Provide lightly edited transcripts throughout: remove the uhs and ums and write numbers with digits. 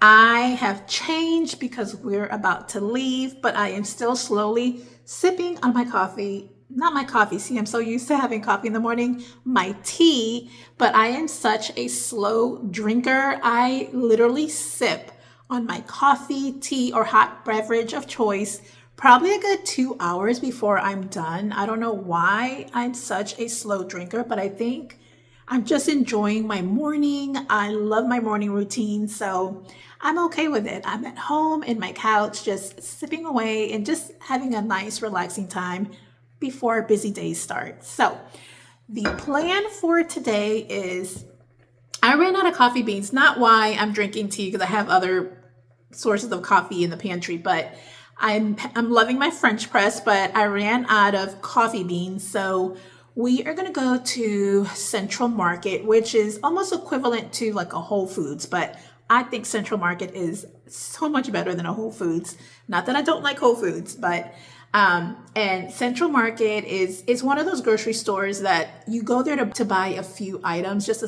I have changed because we're about to leave, but I am still slowly sipping on my coffee. Not my coffee. See, I'm so used to having coffee in the morning, my tea, but I am such a slow drinker. I literally sip on my coffee, tea, or hot beverage of choice probably a good 2 hours before I'm done. I don't know why I'm such a slow drinker, but I think I'm just enjoying my morning. I love my morning routine, so I'm okay with it. I'm at home in my couch, just sipping away and just having a nice, relaxing time before a busy day starts. So, the plan for today is I ran out of coffee beans. Not why I'm drinking tea, because I have other sources of coffee in the pantry, but I'm loving my French press, but I ran out of coffee beans. So we are going to go to Central Market, which is almost equivalent to like a Whole Foods, but I think Central Market is so much better than a Whole Foods. Not that I don't like Whole Foods, but and Central Market is one of those grocery stores that you go there to buy a few items, just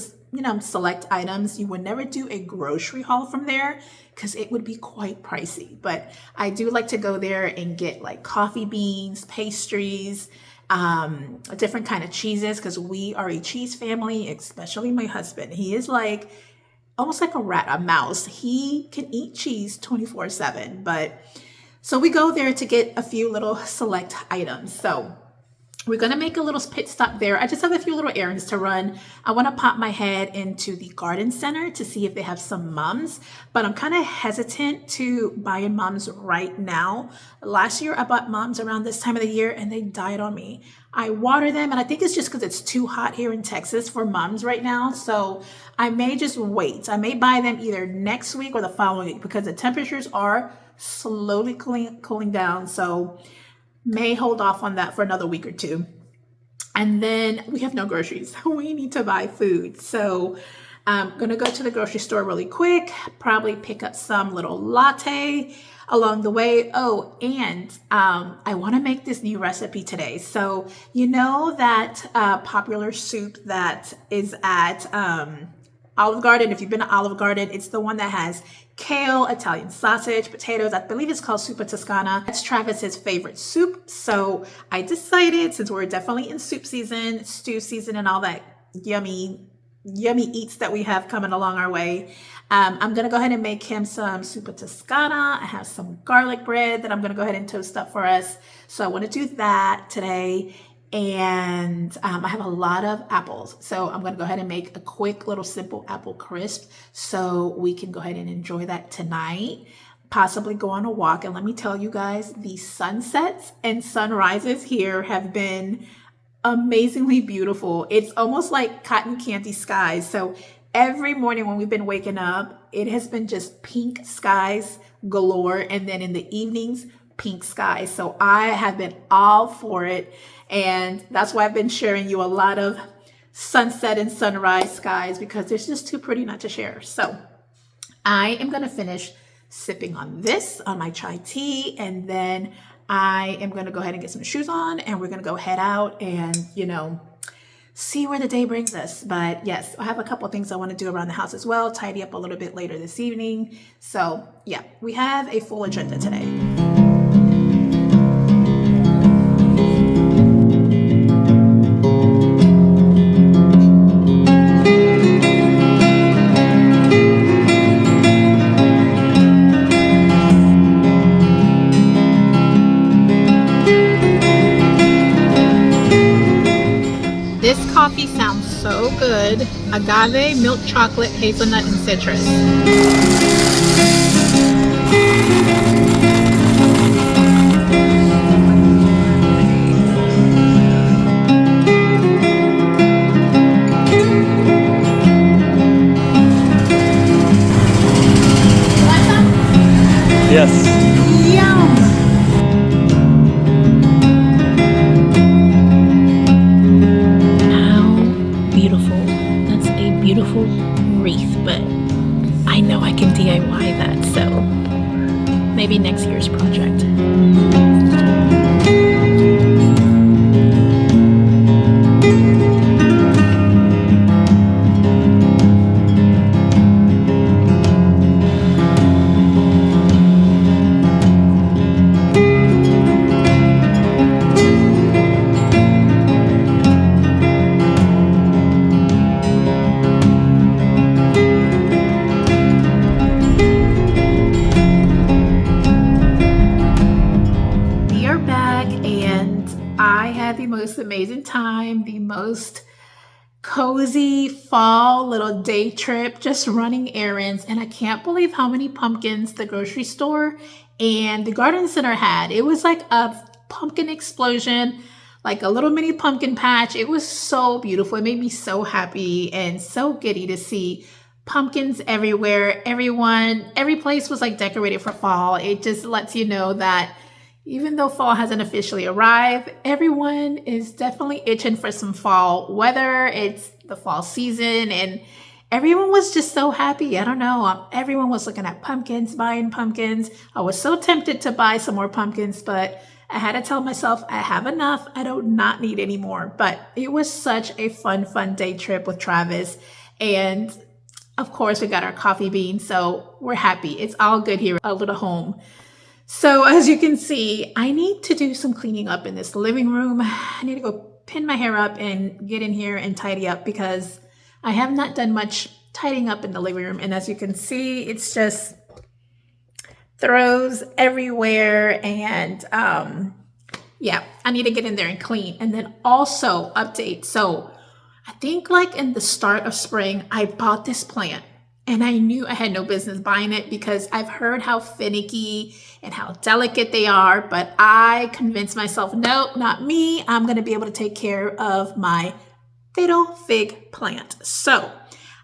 select items. You would never do a grocery haul from there because it would be quite pricey. But I do like to go there and get like coffee beans, pastries, different kind of cheeses, because we are a cheese family, especially my husband. He is like almost like a rat, a mouse. He can eat cheese 24/7, but so we go there to get a few little select items. So we're going to make a little pit stop there. I just have a few little errands to run. I want to pop my head into the garden center to see if they have some mums, but I'm kind of hesitant to buy mums right now. Last year, I bought mums around this time of the year and they died on me. I water them, and I think it's just because it's too hot here in Texas for mums right now. So I may just wait. I may buy them either next week or the following week because the temperatures are slowly cooling down. So may hold off on that for another week or two. And then we have no groceries. We need to buy food. So I'm going to go to the grocery store really quick, probably pick up some little latte along the way. Oh, and I want to make this new recipe today. So you know that popular soup that is at Olive Garden. If you've been to Olive Garden, it's the one that has kale, Italian sausage, potatoes. I believe it's called Zuppa Toscana. That's Travis's favorite soup. So I decided, since we're definitely in soup season, stew season, and all that yummy eats that we have coming along our way, I'm going to go ahead and make him some Zuppa Toscana. I have some garlic bread that I'm going to go ahead and toast up for us. So I want to do that today. And I have a lot of apples, so I'm going to go ahead and make a quick little simple apple crisp so we can go ahead and enjoy that tonight, possibly go on a walk. And let me tell you guys, the sunsets and sunrises here have been amazingly beautiful. It's almost like cotton candy skies. So every morning when we've been waking up, it has been just pink skies galore, and then in the evenings, pink skies. So I have been all for it. And that's why I've been sharing you a lot of sunset and sunrise skies, because they're just too pretty not to share. So I am going to finish sipping on this, on my chai tea, and then I am going to go ahead and get some shoes on, and we're going to go head out and, see where the day brings us. But yes, I have a couple of things I want to do around the house as well, tidy up a little bit later this evening. So yeah, we have a full agenda today. This coffee sounds so good. Agave, milk chocolate, hazelnut, and citrus. Yes. Yum! Beautiful wreath, but I know I can DIY that, so maybe back and I had the most amazing time, the most cozy fall little day trip, just running errands. And I can't believe how many pumpkins the grocery store and the garden center had. It was like a pumpkin explosion, like a little mini pumpkin patch. It was so beautiful. It made me so happy and so giddy to see pumpkins everywhere. Every place was like decorated for fall. It just lets you know that even though fall hasn't officially arrived, everyone is definitely itching for some fall weather. It's the fall season and everyone was just so happy. I don't know. Everyone was looking at pumpkins, buying pumpkins. I was so tempted to buy some more pumpkins, but I had to tell myself I have enough. I do not need any more. But it was such a fun day trip with Travis. And of course, we got our coffee beans, so we're happy. It's all good here, a little home. So as you can see, I need to do some cleaning up in this living room. I need to go pin my hair up and get in here and tidy up because I have not done much tidying up in the living room. And as you can see, it's just throws everywhere. And yeah, I need to get in there and clean. And then also update. So I think like in the start of spring, I bought this plant and I knew I had no business buying it because I've heard how finicky and how delicate they are, but I convinced myself, nope, not me. I'm going to be able to take care of my fatal fig plant. So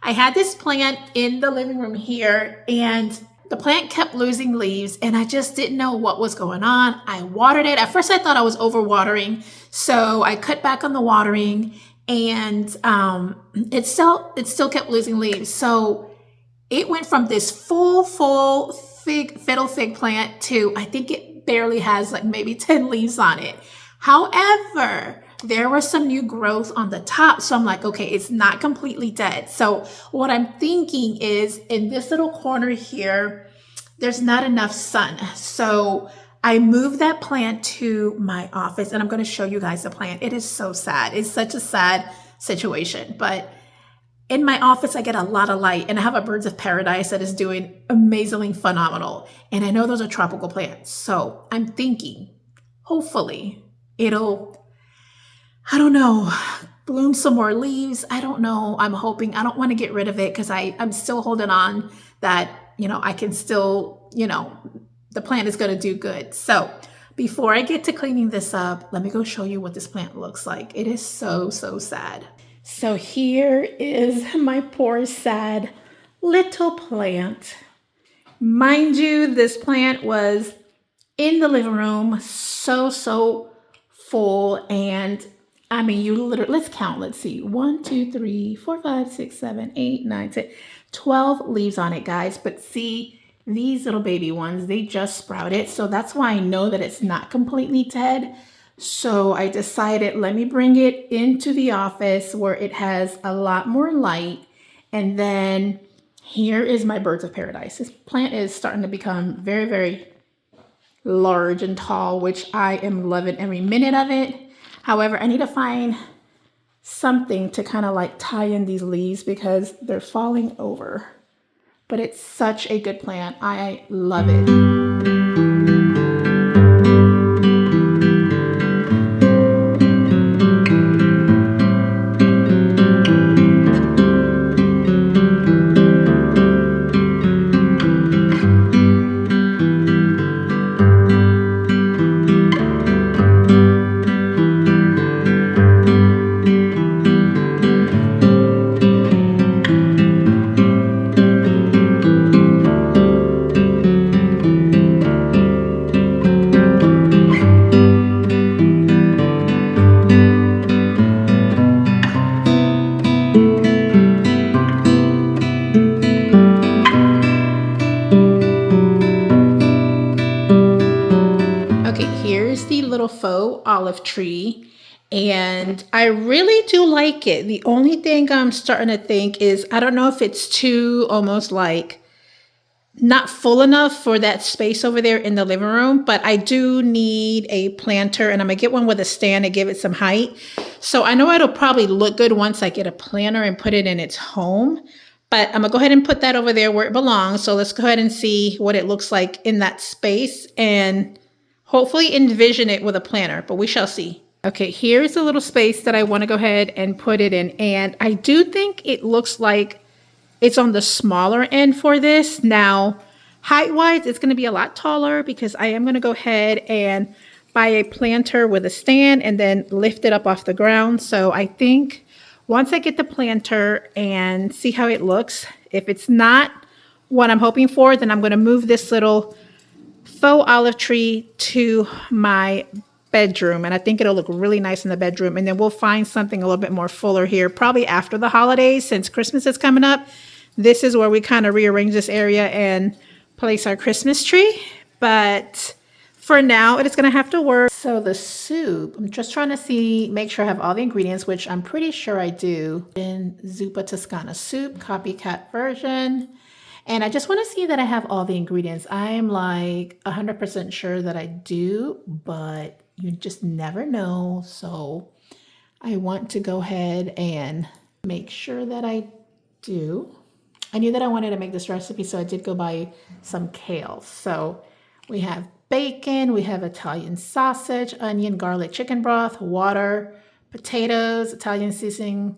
I had this plant in the living room here and the plant kept losing leaves and I just didn't know what was going on. I watered it. At first I thought I was overwatering. So I cut back on the watering and it still kept losing leaves. So it went from this full fiddle fig plant to I think it barely has like maybe 10 leaves on it. However, there was some new growth on the top. So I'm like, okay, it's not completely dead. So what I'm thinking is in this little corner here, there's not enough sun. So I moved that plant to my office and I'm going to show you guys the plant. It is so sad. It's such a sad situation, but in my office, I get a lot of light and I have a birds of paradise that is doing amazingly phenomenal. And I know those are tropical plants. So I'm thinking, hopefully it'll, I don't know, bloom some more leaves. I don't know. I'm hoping. I don't want to get rid of it because I'm still holding on that, I can still, the plant is going to do good. So before I get to cleaning this up, let me go show you what this plant looks like. It is so sad. So here is my poor sad little plant. Mind you, this plant was in the living room, so full. And I mean, you literally, let's count. Let's see. 1, 2, 3, 4, 5, 6, 7, 8, 9, 10, 12 leaves on it, guys. But see, these little baby ones, they just sprouted. So that's why I know that it's not completely dead. So I decided, let me bring it into the office where it has a lot more light. And then here is my birds of paradise. This plant is starting to become very large and tall, which I am loving every minute of it. However, I need to find something to kind of like tie in these leaves because they're falling over. But it's such a good plant. I love it. Faux olive tree and I really do like it. The only thing I'm starting to think is I don't know if it's too almost like not full enough for that space over there in the living room, but I do need a planter and I'm gonna get one with a stand to give it some height. So I know it'll probably look good once I get a planter and put it in its home, but I'm gonna go ahead and put that over there where it belongs. So let's go ahead and see what it looks like in that space. And hopefully envision it with a planner, but we shall see. Okay, here's a little space that I want to go ahead and put it in. And I do think it looks like it's on the smaller end for this. Now, height-wise, it's going to be a lot taller because I am going to go ahead and buy a planter with a stand and then lift it up off the ground. So I think once I get the planter and see how it looks, if it's not what I'm hoping for, then I'm going to move this little faux olive tree to my bedroom, and I think it'll look really nice in the bedroom. And then we'll find something a little bit more fuller here, probably after the holidays, since Christmas is coming up. This is where we kind of rearrange this area and place our Christmas tree. But for now, it is going to have to work. So the soup, I'm just trying to make sure I have all the ingredients, which I'm pretty sure I do. In Zuppa Toscana soup, copycat version. And I just want to see that I have all the ingredients. I am like 100% sure that I do, but you just never know. So I want to go ahead and make sure that I do. I knew that I wanted to make this recipe, so I did go buy some kale. So we have bacon, we have Italian sausage, onion, garlic, chicken broth, water, potatoes, Italian seasoning,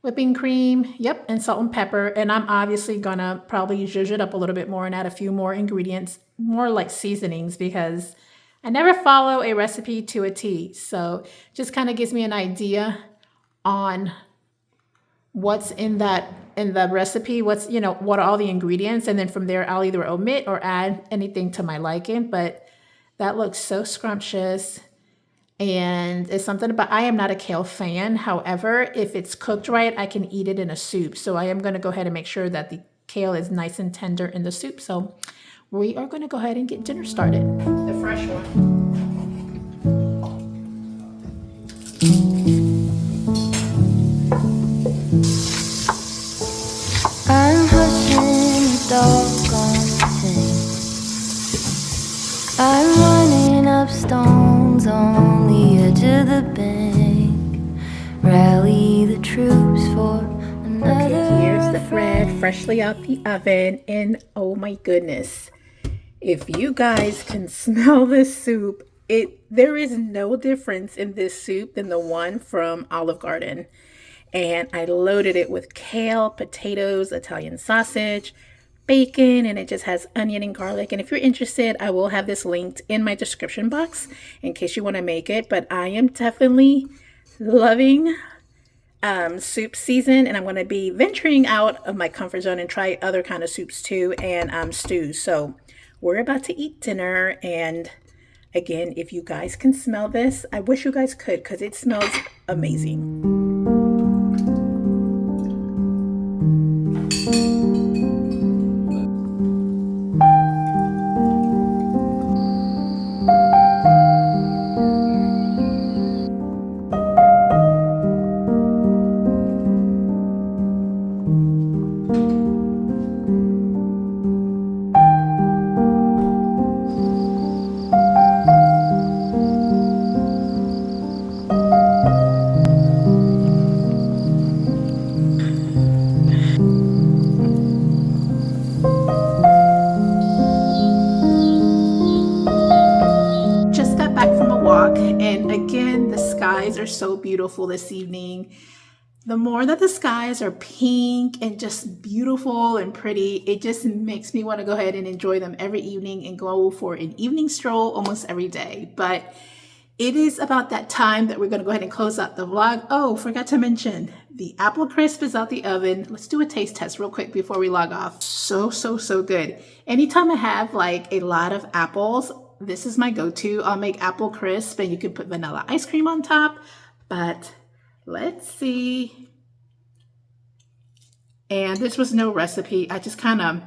whipping cream, yep, and salt and pepper. And I'm obviously gonna probably zhuzh it up a little bit more and add a few more ingredients, more like seasonings, because I never follow a recipe to a T. So just kind of gives me an idea on what's in the recipe, what are all the ingredients, and then from there I'll either omit or add anything to my liking. But that looks so scrumptious. And it's something about, I am not a kale fan. However, if it's cooked right, I can eat it in a soup. So I am going to go ahead and make sure that the kale is nice and tender in the soup. So we are going to go ahead and get dinner started. The fresh one. I'm hushing the dog on the tank. I'm running up stones on the edge of the bank. Rally the troops for another. Okay, here's the bread freshly out the oven. And oh my goodness, if you guys can smell this soup, there is no difference in this soup than the one from Olive Garden. And I loaded it with kale, potatoes, Italian sausage, bacon, and it just has onion and garlic. And if you're interested, I will have this linked in my description box in case you want to make it. But I am definitely loving soup season, and I'm going to be venturing out of my comfort zone and try other kind of soups too, and stews. So we're about to eat dinner, and again, if you guys can smell this, I wish you guys could, because it smells amazing. And again, the skies are so beautiful this evening. The more that the skies are pink and just beautiful and pretty, it just makes me want to go ahead and enjoy them every evening and go for an evening stroll almost every day. But it is about that time that we're going to go ahead and close out the vlog. Oh, forgot to mention, the apple crisp is out the oven. Let's do a taste test real quick before we log off. So good. Anytime I have like a lot of apples, this is my go-to. I'll make apple crisp, and you can put vanilla ice cream on top. But let's see. And this was no recipe. I just kind of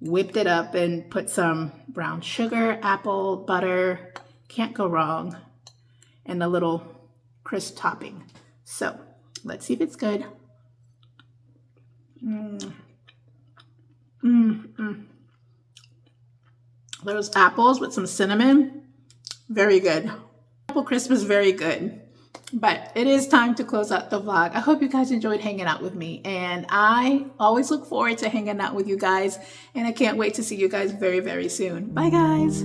whipped it up and put some brown sugar, apple, butter. Can't go wrong. And a little crisp topping. So let's see if it's good. Those apples with some cinnamon, very good. Apple crisp is very good. But it is time to close out the vlog. I hope you guys enjoyed hanging out with me, and I always look forward to hanging out with you guys, and I can't wait to see you guys very, very soon. Bye guys.